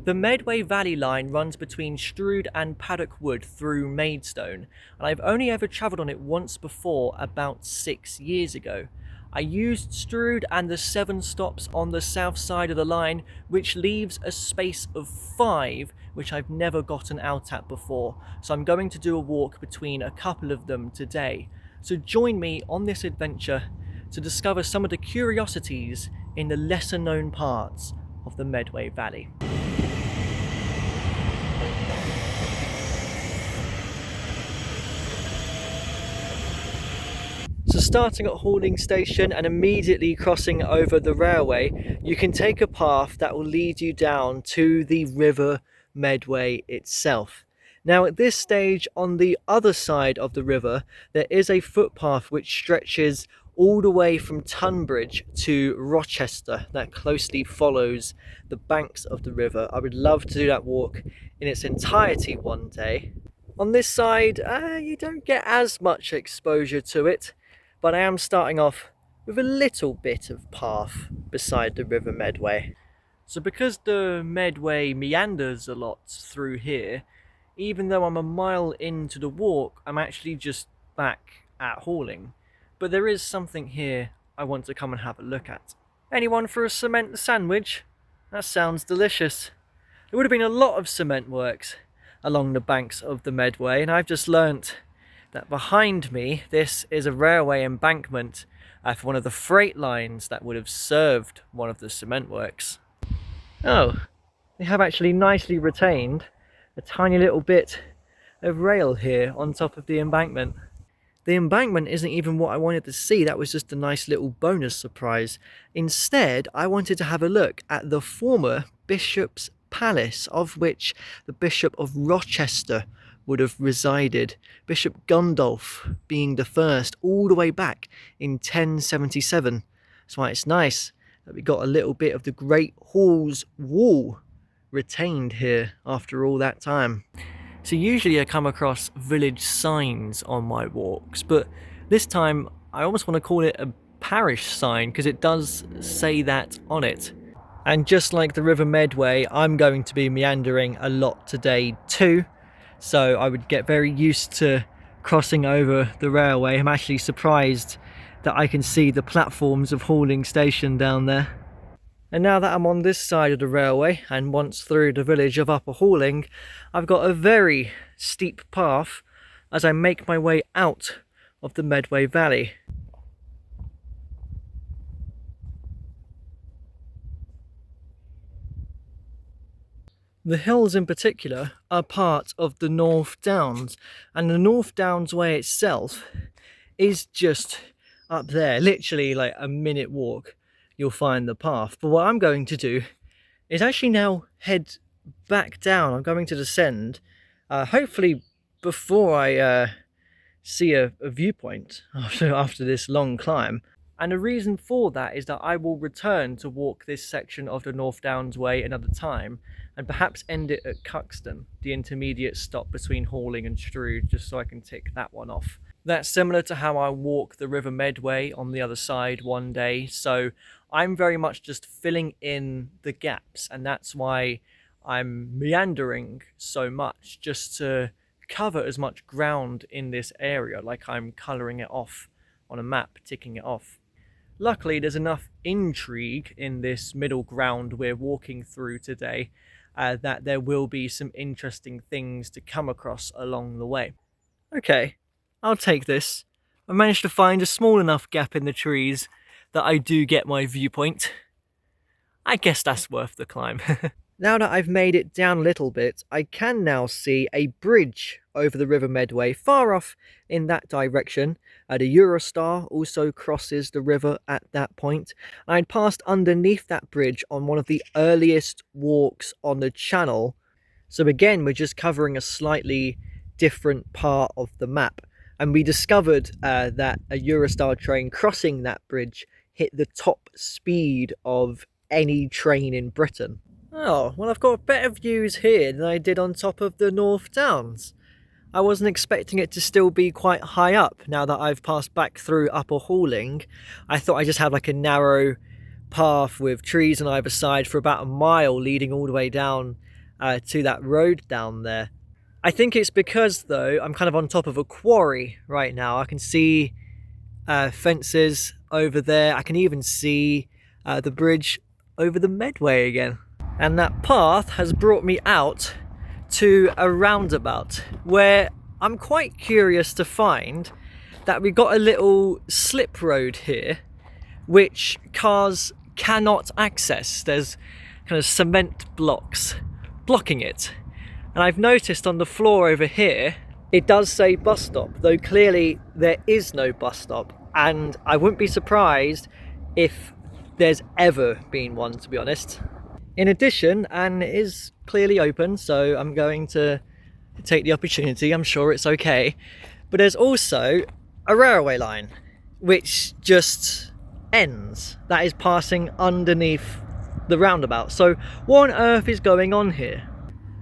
The Medway Valley line runs between Strood and Paddock Wood through Maidstone, and I've only ever travelled on it once before, about 6 years ago. I used Strood and the 7 stops on the south side of the line, which leaves a space of 5, which I've never gotten out at before, so I'm going to do a walk between a couple of them today. So join me on this adventure to discover some of the curiosities in the lesser known parts of the Medway Valley. So starting at Hauling Station and immediately crossing over the railway, you can take a path that will lead you down to the River Medway itself. Now at this stage, on the other side of the river, there is a footpath which stretches all the way from Tunbridge to Rochester that closely follows the banks of the river. I would love to do that walk in its entirety one day. On this side, you don't get as much exposure to it, but I am starting off with a little bit of path beside the River Medway. So because the Medway meanders a lot through here, even though I'm a mile into the walk, I'm actually just back at Hauling. But there is something here I want to come and have a look at. Anyone for a cement sandwich? That sounds delicious. There would have been a lot of cement works along the banks of the Medway, and I've just learnt that behind me this is a railway embankment for one of the freight lines that would have served one of the cement works. Oh, they have actually nicely retained a tiny little bit of rail here on top of the embankment. The embankment isn't even what I wanted to see, that was just a nice little bonus surprise. Instead, I wanted to have a look at the former Bishop's Palace, of which the Bishop of Rochester would have resided, Bishop Gundulf being the first all the way back in 1077. That's why it's nice that we got a little bit of the Great Hall's wall retained here after all that time. So usually I come across village signs on my walks, but this time I almost want to call it a parish sign because it does say that on it. And just like the River Medway, I'm going to be meandering a lot today too. So I would get very used to crossing over the railway. I'm actually surprised that I can see the platforms of Hauling Station down there. And now that I'm on this side of the railway and once through the village of Upper Hauling, I've got a very steep path as I make my way out of the Medway Valley. The hills in particular are part of the North Downs, and the North Downs way itself is just up there, literally like a minute walk you'll find the path. But what I'm going to do is actually now head back down. I'm going to descend, hopefully before I see a viewpoint after this long climb. And the reason for that is that I will return to walk this section of the North Downs way another time and perhaps end it at Cuxton, the intermediate stop between Hauling and Strood, just so I can tick that one off. That's similar to how I walk the River Medway on the other side one day, so I'm very much just filling in the gaps, and that's why I'm meandering so much, just to cover as much ground in this area, like I'm colouring it off on a map, ticking it off. Luckily, there's enough intrigue in this middle ground we're walking through today that there will be some interesting things to come across along the way. Okay, I'll take this. I managed to find a small enough gap in the trees that I do get my viewpoint. I guess that's worth the climb. Now that I've made it down a little bit, I can now see a bridge over the River Medway far off in that direction. The Eurostar also crosses the river at that point. I'd passed underneath that bridge on one of the earliest walks on the channel. So again, we're just covering a slightly different part of the map. And we discovered that a Eurostar train crossing that bridge hit the top speed of any train in Britain. Oh, well, I've got better views here than I did on top of the North Downs. I wasn't expecting it to still be quite high up now that I've passed back through Upper Hauling. I thought I just had like a narrow path with trees on either side for about a mile, leading all the way down to that road down there. I think it's because, though, I'm kind of on top of a quarry right now. I can see fences over there. I can even see the bridge over the Medway again. And that path has brought me out to a roundabout where I'm quite curious to find that we got a little slip road here which cars cannot access. There's kind of cement blocks blocking it. And I've noticed on the floor over here, it does say bus stop, though clearly there is no bus stop. And I wouldn't be surprised if there's ever been one, to be honest. In addition, and it is clearly open, so I'm going to take the opportunity, I'm sure it's okay. But there's also a railway line, which just ends, that is passing underneath the roundabout. So what on earth is going on here?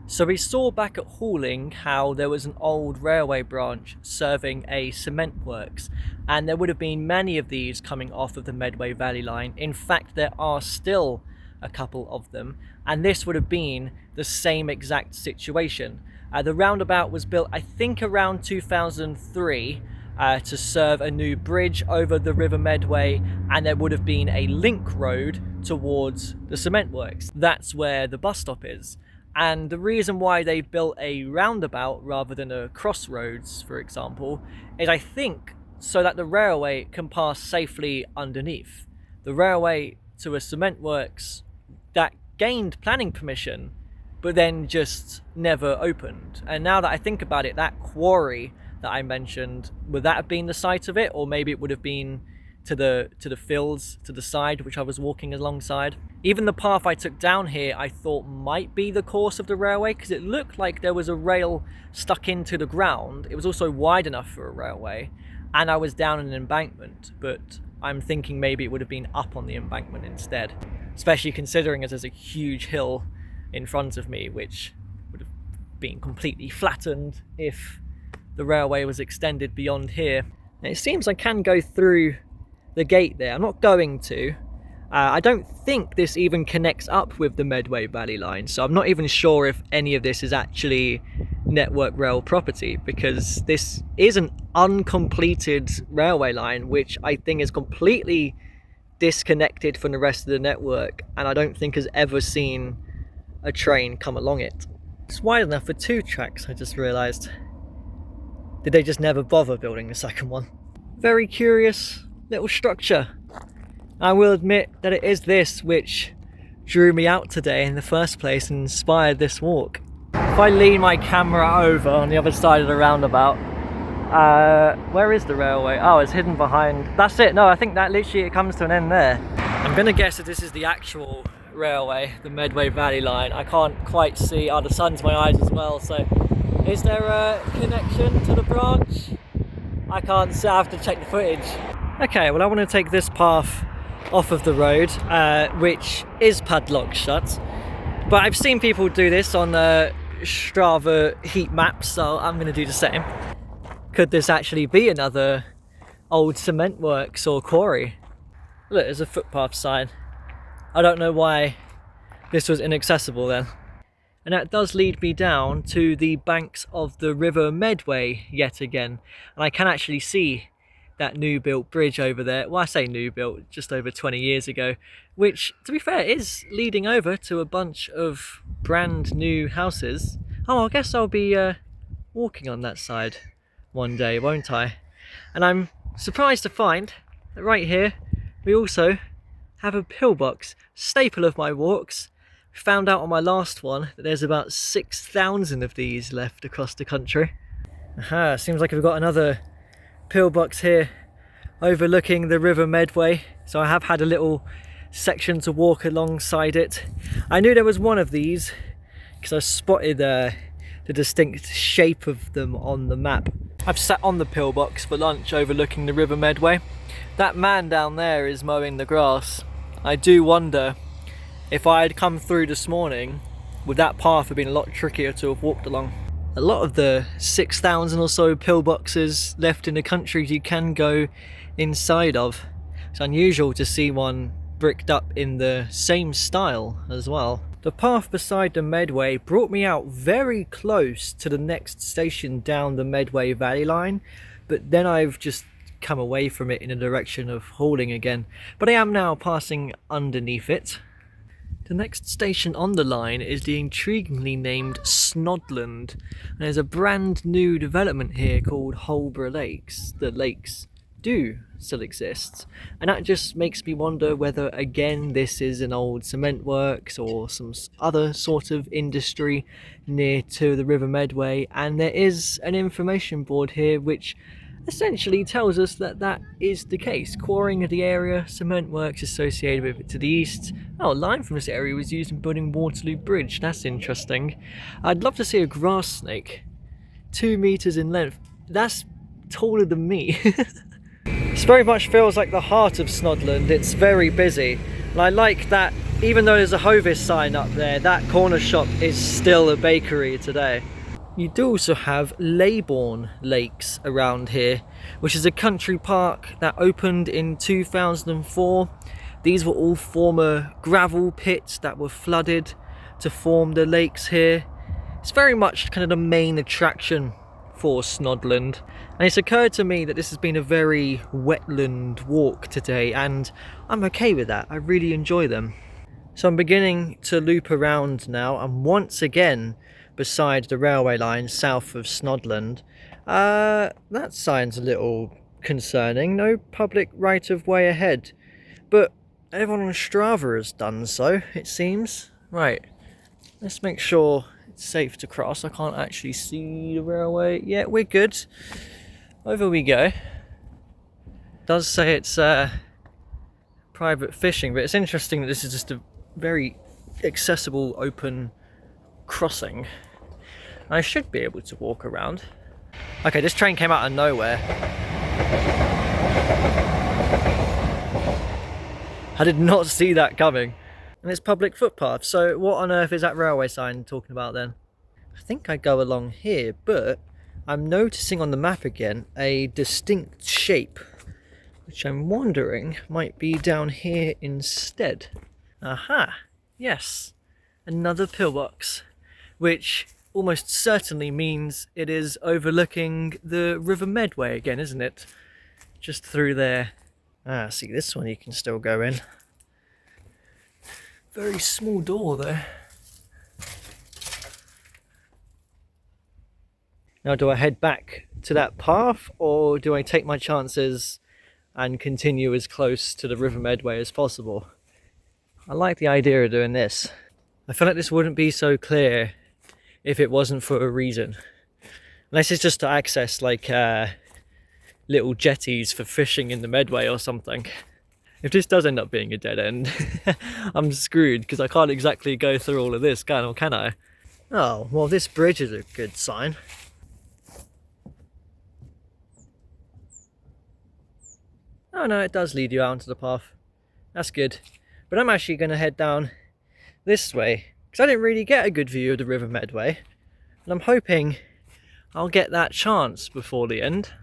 So we saw back at Hauling how there was an old railway branch serving a cement works, and there would have been many of these coming off of the Medway Valley line. In fact, there are still a couple of them, and this would have been the same exact situation. The roundabout was built, I think, around 2003 to serve a new bridge over the River Medway, and there would have been a link road towards the cement works. That's where the bus stop is. And the reason why they built a roundabout rather than a crossroads, for example, is I think so that the railway can pass safely underneath. The railway to a cement works that gained planning permission but then just never opened. And now that I think about it, that quarry that I mentioned, would that have been the site of it? Or maybe it would have been to the fields to the side, which I was walking alongside. Even the path I took down here I thought might be the course of the railway, because it looked like there was a rail stuck into the ground. It was also wide enough for a railway, and I was down an embankment, but I'm thinking maybe it would have been up on the embankment instead, especially considering as there's a huge hill in front of me which would have been completely flattened if the railway was extended beyond here. And it seems I can go through the gate there. I'm not going to. I don't think this even connects up with the Medway Valley line, so I'm not even sure if any of this is actually Network Rail property, because this is an uncompleted railway line which I think is completely disconnected from the rest of the network, and I don't think has ever seen a train come along it. It's wide enough for 2 tracks, I just realised. Did they just never bother building the second one? Very curious little structure. I will admit that it is this which drew me out today in the first place and inspired this walk. If I lean my camera over on the other side of the roundabout, where is the railway? Oh, it's hidden behind. That's it. No, I think that literally it comes to an end there. I'm gonna guess that this is the actual railway, the Medway Valley line. I can't quite see. Oh, the sun's in my eyes as well. So is there a connection to the branch? I can't see. I have to check the footage. Okay, well I want to take this path off of the road, which is padlocked shut, but I've seen people do this on Strava heat maps, so I'm going to do the same. Could this actually be another old cement works or quarry? Look, there's a footpath sign. I don't know why this was inaccessible then. And that does lead me down to the banks of the River Medway yet again, and I can actually see that new built bridge over there. Well, I say new built, just over 20 years ago, which, to be fair, is leading over to a bunch of brand new houses. Oh, I guess I'll be walking on that side one day, won't I? And I'm surprised to find that right here we also have a pillbox, staple of my walks. Found out on my last one that there's about 6,000 of these left across the country. Aha, seems like we've got another pillbox here overlooking the River Medway, so I have had a little section to walk alongside it. I knew there was one of these because I spotted the distinct shape of them on the map. I've sat on the pillbox for lunch overlooking the River Medway. That man down there is mowing the grass. I do wonder if I had come through this morning, would that path have been a lot trickier to have walked along. A lot of the 6,000 or so pillboxes left in the country you can go inside of. It's unusual to see one bricked up in the same style as well. The path beside the Medway brought me out very close to the next station down the Medway Valley line, but then I've just come away from it in the direction of hauling again. But I am now passing underneath it. The next station on the line is the intriguingly named Snodland, and there's a brand new development here called Holborough Lakes. The lakes do still exist, and that just makes me wonder whether again this is an old cement works or some other sort of industry near to the River Medway. And there is an information board here which essentially tells us that that is the case. Quarrying of the area, cement works associated with it to the east. Oh, lime from this area was used in building Waterloo Bridge. That's interesting. I'd love to see a grass snake. 2 meters in length. That's taller than me. This very much feels like the heart of Snodland. It's very busy. And I like that even though there's a Hovis sign up there, that corner shop is still a bakery today. You do also have Leybourne Lakes around here, which is a country park that opened in 2004. These were all former gravel pits that were flooded to form the lakes here. It's very much kind of the main attraction for Snodland, and it's occurred to me that this has been a very wetland walk today, and I'm okay with that. I really enjoy them. So I'm beginning to loop around now, and once again beside the railway line south of Snodland. That sign's a little concerning. No public right of way ahead, but everyone on Strava has done so, it seems. Right, let's make sure it's safe to cross. I can't actually see the railway. Yeah, we're good. Over we go. It does say it's private fishing, but it's interesting that this is just a very accessible open crossing. I should be able to walk around. Okay, this train came out of nowhere. I did not see that coming. And it's public footpath, so what on earth is that railway sign talking about then? I think I go along here, but I'm noticing on the map again a distinct shape, which I'm wondering might be down here instead. Aha, yes, another pillbox, which almost certainly means it is overlooking the River Medway again, isn't it? Just through there. Ah, see, this one you can still go in. Very small door there. Now, do I head back to that path, or do I take my chances and continue as close to the River Medway as possible? I like the idea of doing this. I feel like this wouldn't be so clear if it wasn't for a reason. Unless it's just to access like little jetties for fishing in the Medway or something. If this does end up being a dead end, I'm screwed because I can't exactly go through all of this, can I? Oh, well, this bridge is a good sign. Oh no, it does lead you out onto the path. That's good. But I'm actually going to head down this way, because I didn't really get a good view of the River Medway, and I'm hoping I'll get that chance before the end.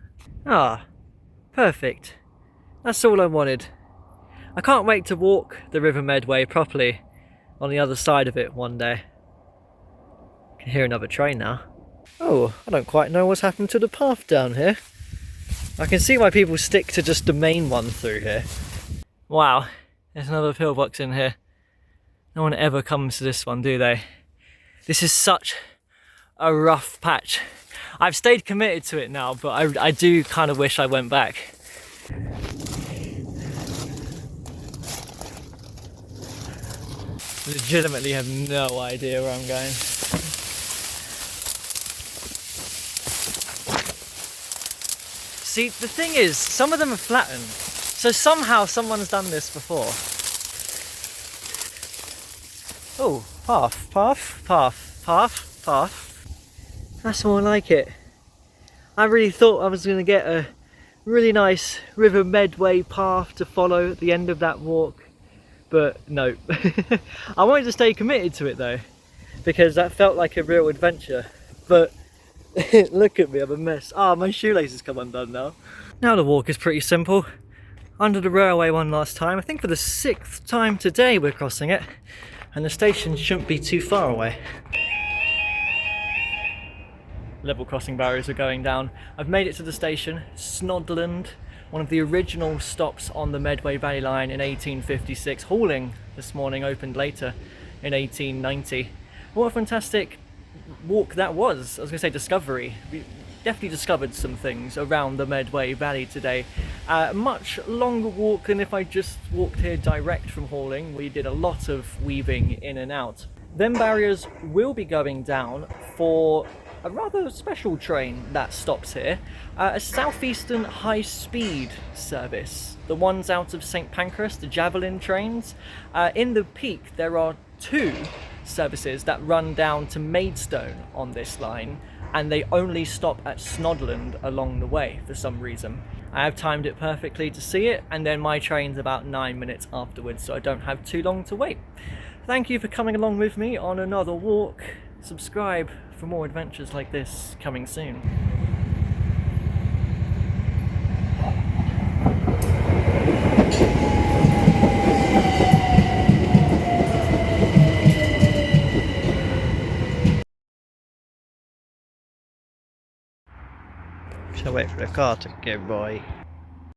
Ah, perfect. That's all I wanted. I can't wait to walk the River Medway properly on the other side of it one day. I can hear another train now. Oh, I don't quite know what's happened to the path down here. I can see why people stick to just the main one through here. Wow, there's another pillbox in here. No one ever comes to this one, do they? This is such a rough patch. I've stayed committed to it now, but I do kind of wish I went back. Legitimately have no idea where I'm going. See, the thing is, some of them are flattened, so somehow someone's done this before. Oh, path. That's more like it. I really thought I was going to get a really nice River Medway path to follow at the end of that walk, but no. I wanted to stay committed to it though, because that felt like a real adventure, but look at me, I'm a mess. Ah, my shoelaces come undone now. Now the walk is pretty simple. under the railway one last time. I think for the 6th time today we're crossing it, and the station shouldn't be too far away. Level crossing barriers are going down. I've made it to the station, Snodland, one of the original stops on the Medway Valley line in 1856. Hauling this morning opened later in 1890. What a fantastic walk that was. I was going to say discovery. We definitely discovered some things around the Medway Valley today. Much longer walk than if I just walked here direct from hauling. We did a lot of weaving in and out. Them barriers will be going down for a rather special train that stops here, a southeastern high-speed service. The ones out of St Pancras, the Javelin trains. In the peak there are 2 services that run down to Maidstone on this line, and they only stop at Snodland along the way for some reason. I have timed it perfectly to see it, and then my train's about 9 minutes afterwards, so I don't have too long to wait. Thank you for coming along with me on another walk. Subscribe for more adventures like this coming soon. Shall wait for the car to go by.